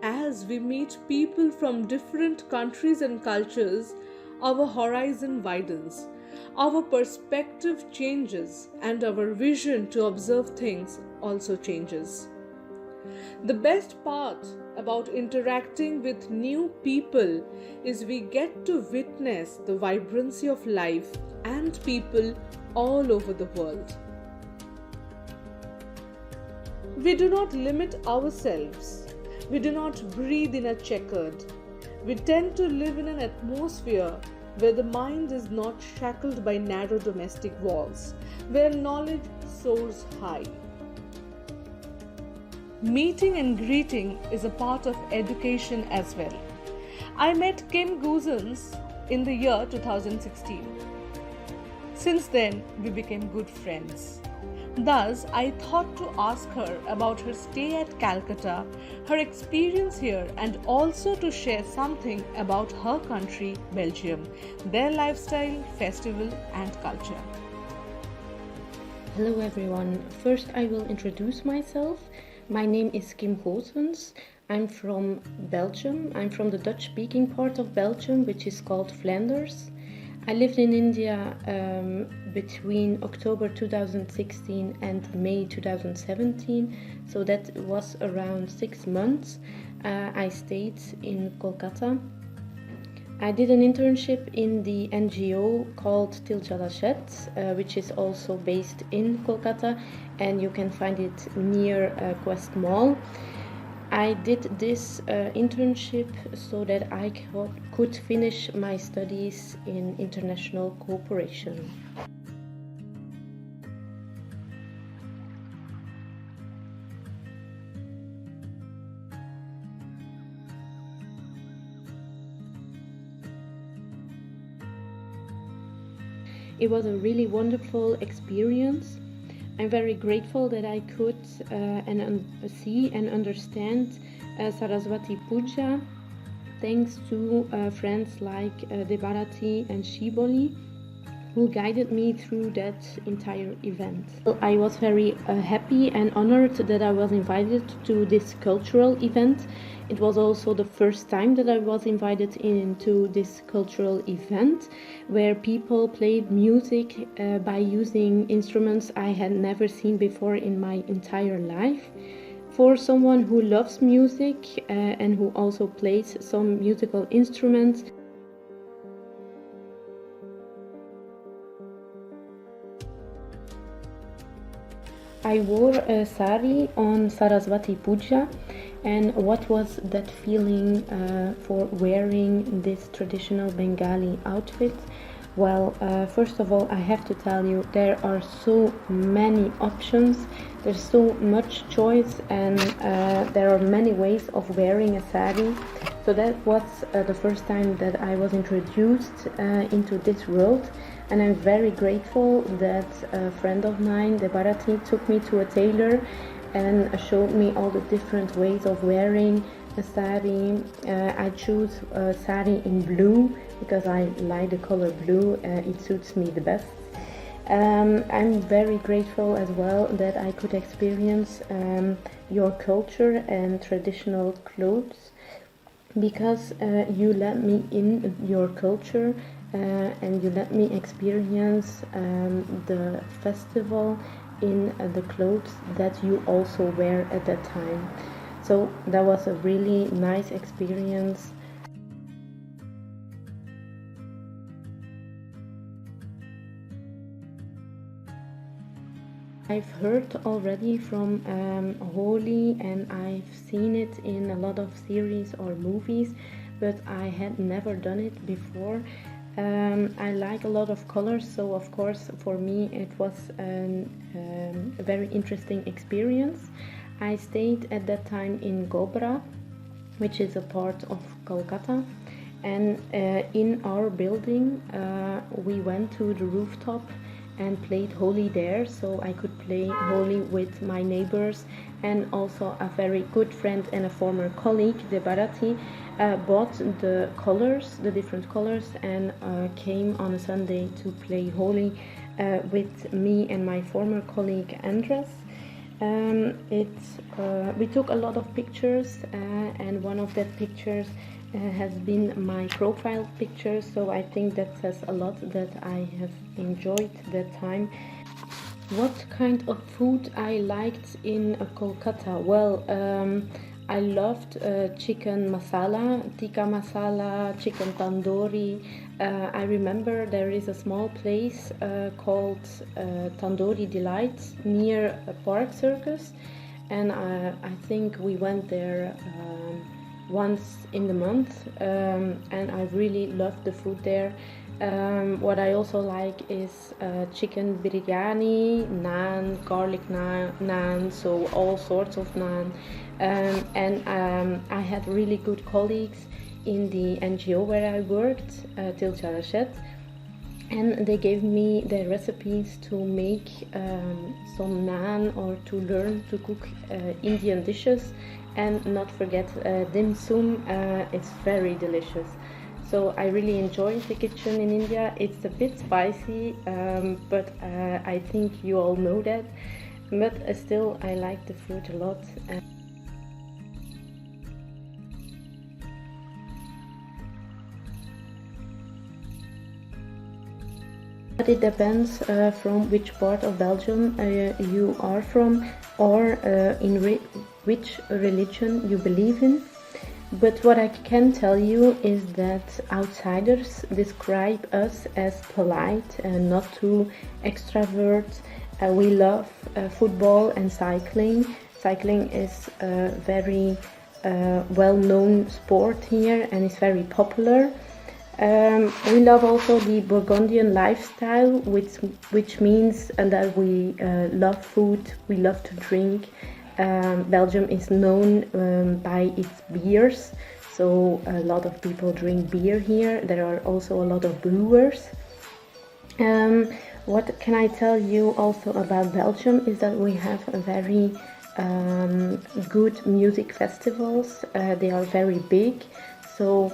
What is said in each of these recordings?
as we meet people from different countries and cultures, our horizon widens, our perspective changes, and our vision to observe things also changes. The best part about interacting with new people is we get to witness the vibrancy of life and people all over the world. We do not limit ourselves. We do not breathe in a checkered. We tend to live in an atmosphere where the mind is not shackled by narrow domestic walls, where knowledge soars high. Meeting and greeting is a part of education as well. I met Kim Goosens in the year 2016. Since then, we became good friends. Thus, I thought to ask her about her stay at Calcutta, her experience here, and also to share something about her country, Belgium, their lifestyle, festival, and culture. Hello everyone. First, I will introduce myself. My name is Kim Goosens. I'm from Belgium. I'm from the Dutch-speaking part of Belgium, which is called Flanders. I lived in India between October 2016 and May 2017, so that was around 6 months. I stayed in Kolkata. I did an internship in the NGO called Til Jalashet, which is also based in Kolkata, and you can find it near Quest Mall. I did this internship so that I could finish my studies in international cooperation. It was a really wonderful experience. I'm very grateful that I could see and understand Saraswati Puja thanks to friends like Debarati and Sheeboly, who guided me through that entire event. I was very happy and honored that I was invited to this cultural event. It was also the first time that I was invited into this cultural event where people played music by using instruments I had never seen before in my entire life. For someone who loves music and who also plays some musical instruments, I wore a sari on Saraswati Puja, and what was that feeling for wearing this traditional Bengali outfit? Well, first of all, I have to tell you, there are so many options, there's so much choice, and there are many ways of wearing a sari. So that was the first time that I was introduced into this world, and I'm very grateful that a friend of mine, Debarati, took me to a tailor and showed me all the different ways of wearing a sari. I choose a sari in blue because I like the color blue, it suits me the best. I'm very grateful as well that I could experience your culture and traditional clothes, because you let me in your culture and you let me experience the festival in the clothes that you also wear at that time. So that was a really nice experience. I've heard already from Holi, and I've seen it in a lot of series or movies, but I had never done it before. I like a lot of colors, so of course for me it was a very interesting experience. I stayed at that time in Gobra, which is a part of Kolkata, and in our building we went to the rooftop and played Holi there, so I could play Holi with my neighbors, and also a very good friend and a former colleague, Debarati, bought the colors, the different colors, and came on a Sunday to play Holi with me and my former colleague Andres. We took a lot of pictures, and one of that pictures has been my profile picture, so I think that says a lot that I have enjoyed that time. What kind of food I liked in Kolkata? Well, I loved chicken masala, tikka masala, chicken tandoori. I remember there is a small place called Tandoori Delights near a Park Circus, and I think we went there once in the month, and I really loved the food there. What I also like is chicken biryani, naan, garlic naan, so all sorts of naan. And I had really good colleagues in the NGO where I worked, Til Charachet, and they gave me their recipes to make some naan or to learn to cook Indian dishes, and not forget dim sum. It's very delicious. So I really enjoy the kitchen in India. It's a bit spicy, but I think you all know that. But still, I like the food a lot. But it depends from which part of Belgium you are from, or in which religion you believe in. But what I can tell you is that outsiders describe us as polite and not too extrovert. We love football and cycling. Cycling is a very well-known sport here and is very popular. We love also the Burgundian lifestyle, which means that we love food, we love to drink. Belgium is known by its beers, so a lot of people drink beer here. There are also a lot of brewers. What can I tell you also about Belgium is that we have a very good music festivals. They are very big, so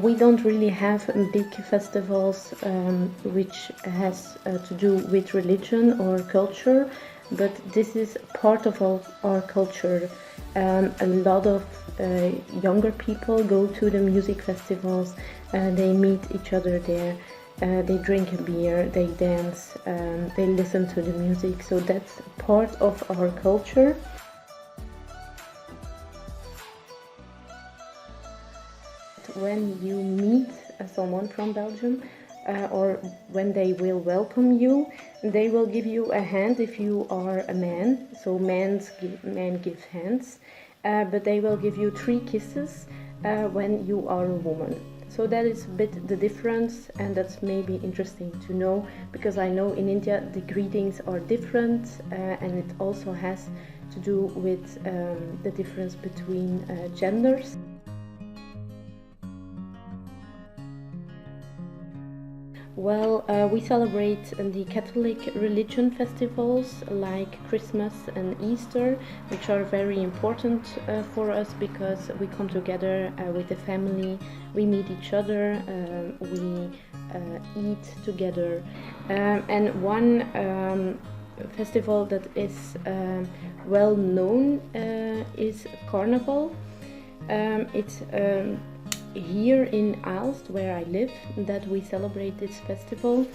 we don't really have big festivals which has to do with religion or culture, but this is part of our culture. A lot of younger people go to the music festivals, they meet each other there, they drink a beer, they dance, they listen to the music, so that's part of our culture. When you meet someone from Belgium, or when they will welcome you, they will give you a hand if you are a man, so men give hands, but they will give you 3 kisses when you are a woman. So that is a bit the difference, and that's maybe interesting to know, because I know in India the greetings are different, and it also has to do with the difference between genders. Well, we celebrate the Catholic religion festivals like Christmas and Easter, which are very important for us because we come together with the family, we meet each other, we eat together. And one festival that is well known is Carnival. It's here in Aalst, where I live, that we celebrate this festival.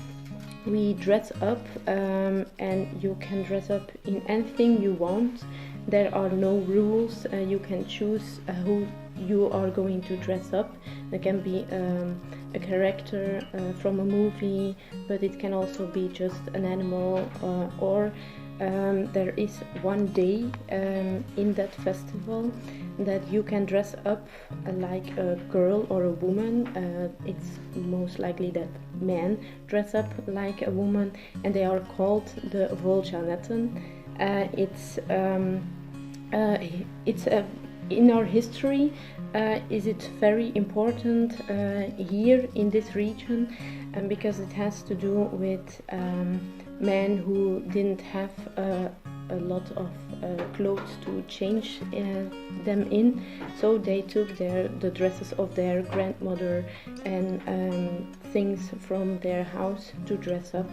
We dress up, and you can dress up in anything you want. There are no rules. You can choose who you are going to dress up. There can be a character from a movie, but it can also be just an animal, or there is one day in that festival that you can dress up like a girl or a woman. It's most likely that men dress up like a woman, and they are called the Voljanetten. In our history, is it very important here in this region, because it has to do with men who didn't have a lot of clothes to change them in, so they took the dresses of their grandmother and things from their house to dress up,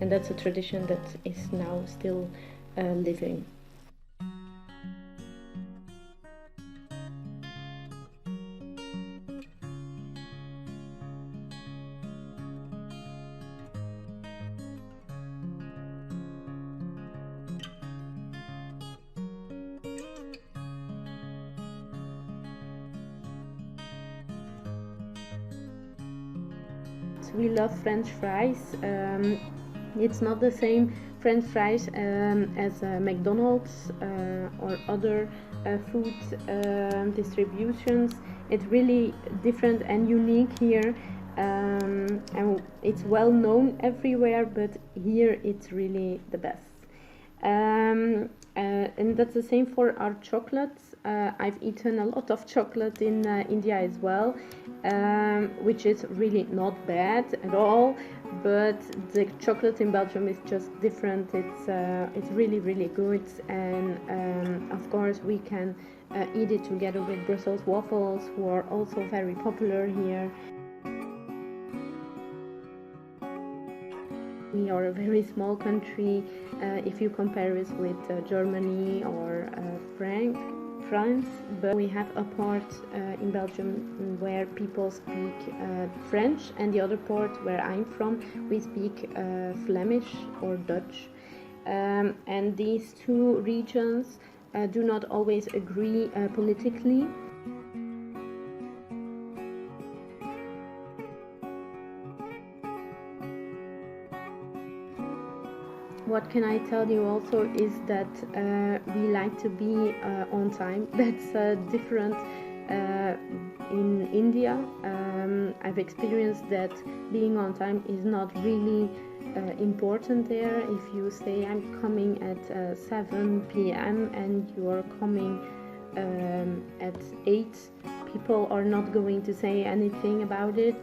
and that's a tradition that is now still living. we love French fries. It's not the same French fries as McDonald's or other food distributions. It's really different and unique here, and it's well known everywhere, but here it's really the best. And that's the same for our chocolates. I've eaten a lot of chocolate in India as well, which is really not bad at all, but the chocolate in Belgium is just different. It's really, really good, and of course we can eat it together with Brussels waffles, who are also very popular here. We are a very small country if you compare us with Germany or France, but we have a part in Belgium where people speak French, and the other part where I'm from, we speak Flemish or Dutch. And these two regions do not always agree politically. What can I tell you also is that we like to be on time. That's different in India. I've experienced that being on time is not really important there. If you say I'm coming at 7 p.m. and you are coming at 8, people are not going to say anything about it.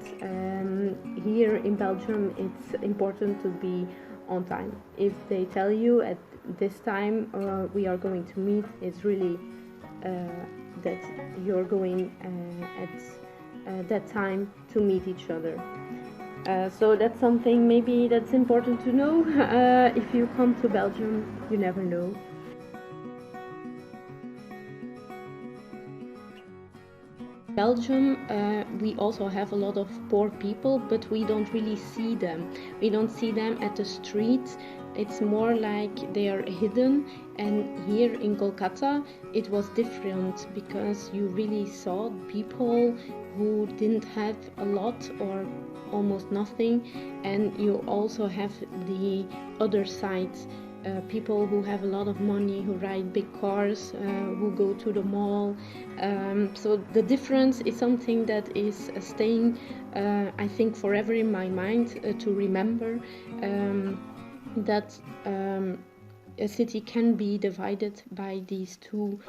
Here in Belgium it's important to be on time. If they tell you at this time we are going to meet, it's really that you're going at that time to meet each other. So that's something maybe that's important to know. If you come to Belgium, you never know. Belgium, we also have a lot of poor people, but we don't really see them. We don't see them at the streets. It's more like they are hidden. And here in Kolkata, it was different because you really saw people who didn't have a lot or almost nothing. And you also have the other side. People who have a lot of money, who ride big cars, who go to the mall. So the difference is something that is staying, I think, forever in my mind to remember that a city can be divided by these two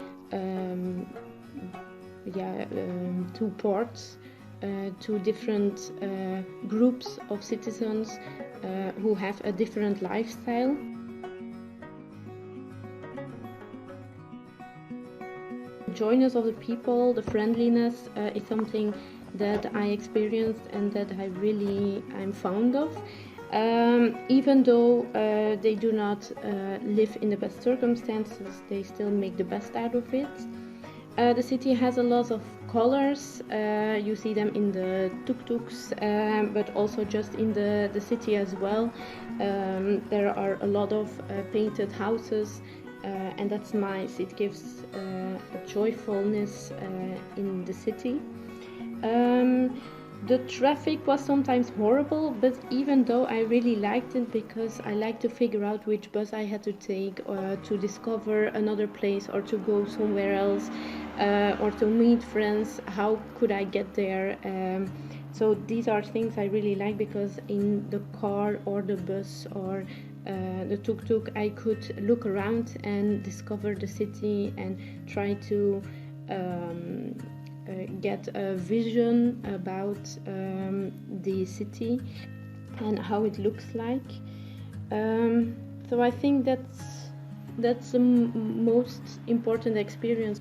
parts, two different groups of citizens who have a different lifestyle. The joyness of the people, the friendliness is something that I experienced and that I'm fond of. Even though they do not live in the best circumstances, they still make the best out of it. The city has a lot of colors. You see them in the tuk-tuks, but also just in the city as well. There are a lot of painted houses. And that's nice. It gives a joyfulness in the city. The traffic was sometimes horrible, but even though I really liked it because I like to figure out which bus I had to take to discover another place or to go somewhere else or to meet friends, how could I get there? So these are things I really like because in the car or the bus or the tuk-tuk I could look around and discover the city and try to get a vision about the city and how it looks like. So I think that's the most important experience.